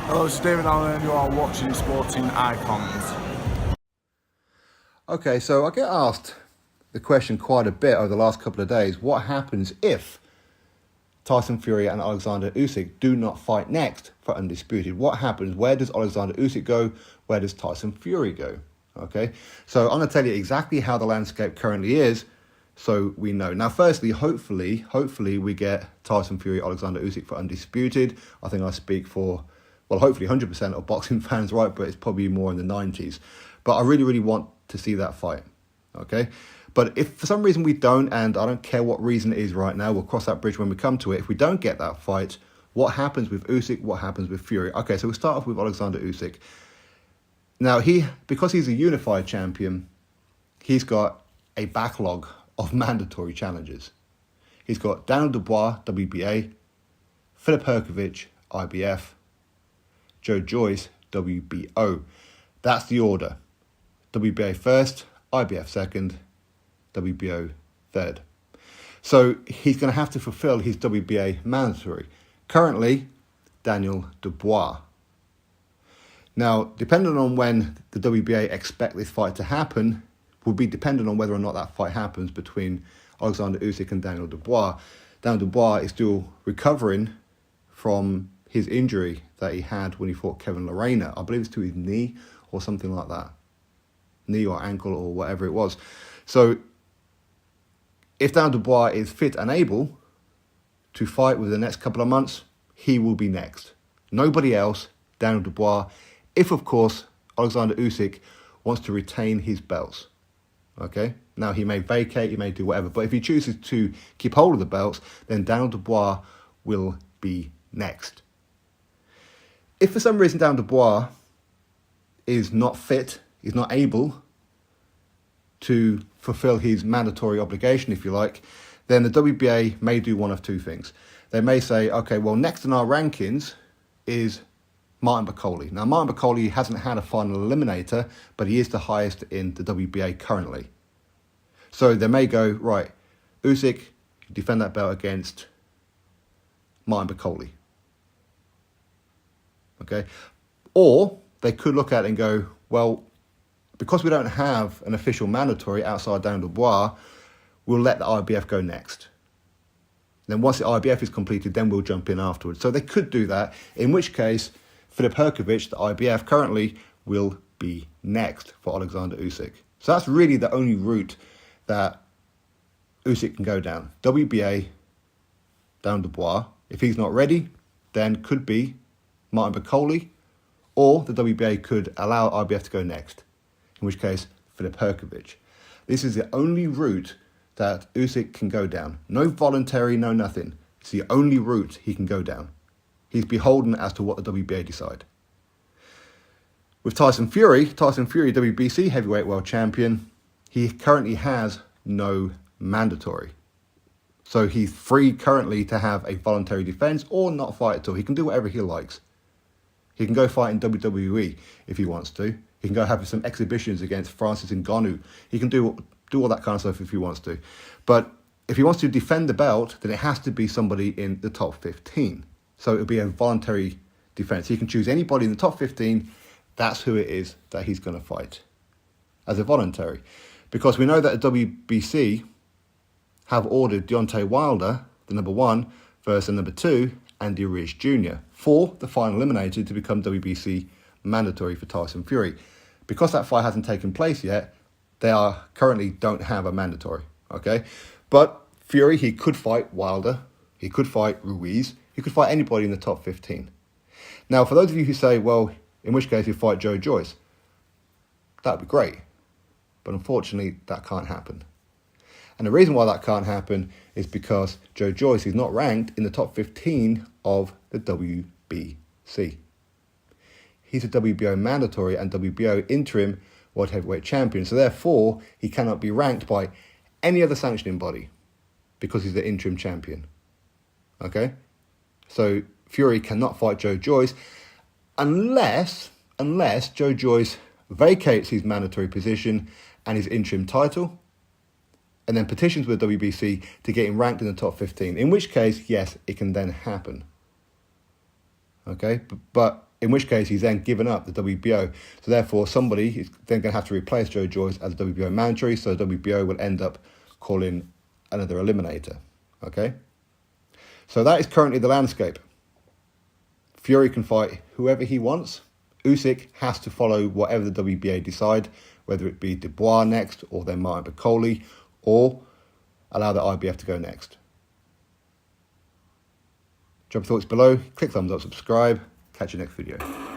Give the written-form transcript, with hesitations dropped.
Hello, it's David Allen and you are watching Sporting Icons. Okay, so I get asked the question quite a bit over the last couple of days. What happens if Tyson Fury and Oleksandr Usyk do not fight next for Undisputed? What happens? Where does Oleksandr Usyk go? Where does Tyson Fury go? Okay, so I'm going to tell you exactly how the landscape currently is so we know. Now, firstly, hopefully we get Tyson Fury, Oleksandr Usyk for Undisputed. I think I speak for, well, hopefully 100% of boxing fans, right? But it's probably more in the 90s. But I really want to see that fight, okay? But if for some reason we don't, and I don't care what reason it is right now, we'll cross that bridge when we come to it. If we don't get that fight, what happens with Usyk? What happens with Fury? Okay, so we'll start off with Oleksandr Usyk. Now, because he's a unified champion, he's got a backlog of mandatory challenges. He's got Daniel Dubois, WBA, Filip Hrgović, IBF, Joe Joyce, WBO. That's the order. WBA first, IBF second, WBO third. So he's going to have to fulfill his WBA mandatory. Currently, Daniel Dubois. Now, depending on when the WBA expect this fight to happen, will be dependent on whether or not that fight happens between Oleksandr Usyk and Daniel Dubois. Daniel Dubois is still recovering from his injury that he had when he fought Kevin Lerena. I believe it's to his knee or something like that. Knee or ankle or whatever it was. So if Daniel Dubois is fit and able to fight within the next couple of months, he will be next. Nobody else, Daniel Dubois, if of course Oleksandr Usyk wants to retain his belts. Okay, now he may vacate, he may do whatever, but if he chooses to keep hold of the belts, then Daniel Dubois will be next. If for some reason Daniel Dubois is not fit, is not able to fulfill his mandatory obligation, if you like, then the WBA may do one of two things. They may say, okay, well, next in our rankings is Martin Bakole. Now, Martin Bakole hasn't had a final eliminator, but he is the highest in the WBA currently. So they may go, right, Usyk, defend that belt against Martin Bakole. Okay? Or they could look at it and go, well, because we don't have an official mandatory outside Daniel Dubois, we'll let the IBF go next. Then once the IBF is completed, then we'll jump in afterwards. So they could do that, in which case Filip Hrgović, the IBF currently, will be next for Oleksandr Usyk. So that's really the only route that Usyk can go down. WBA, Daniel Dubois. If he's not ready, then could be Martin Bakole, or the WBA could allow IBF to go next, in which case Filip Hrgović. This is the only route that Usyk can go down. No voluntary, no nothing. It's the only route he can go down. He's beholden as to what the WBA decide. With Tyson Fury, WBC heavyweight world champion, he currently has no mandatory. So he's free currently to have a voluntary defense or not fight at all. He can do whatever he likes. He can go fight in WWE if he wants to. He can go have some exhibitions against Francis Ngannou. He can do all that kind of stuff if he wants to. But if he wants to defend the belt, then it has to be somebody in the top 15. So it'll be a voluntary defense. He can choose anybody in the top 15. That's who it is that he's going to fight as a voluntary. Because we know that the WBC have ordered Deontay Wilder, the number 1, versus the number 2, Andy Ruiz Jr., for the final eliminator to become WBC mandatory for Tyson Fury. Because that fight hasn't taken place yet, they currently don't have a mandatory, okay? But Fury, he could fight Wilder, he could fight Ruiz, he could fight anybody in the top 15. Now, for those of you who say, well, in which case you fight Joe Joyce, that would be great. But unfortunately, that can't happen. And the reason why that can't happen is because Joe Joyce is not ranked in the top 15 of the WBC. He's a WBO mandatory and WBO interim world heavyweight champion. So therefore, he cannot be ranked by any other sanctioning body because he's the interim champion. Okay? So Fury cannot fight Joe Joyce unless Joe Joyce vacates his mandatory position and his interim title and then petitions with the WBC to get him ranked in the top 15, in which case, yes, it can then happen. Okay? But in which case he's then given up the WBO. So therefore, somebody is then going to have to replace Joe Joyce as WBO mandatory, so the WBO will end up calling another eliminator, okay? So that is currently the landscape. Fury can fight whoever he wants. Usyk has to follow whatever the WBA decide, whether it be Dubois next, or then Martin Bakole, or allow the IBF to go next. Drop your thoughts below, click thumbs up, subscribe. Catch you next video.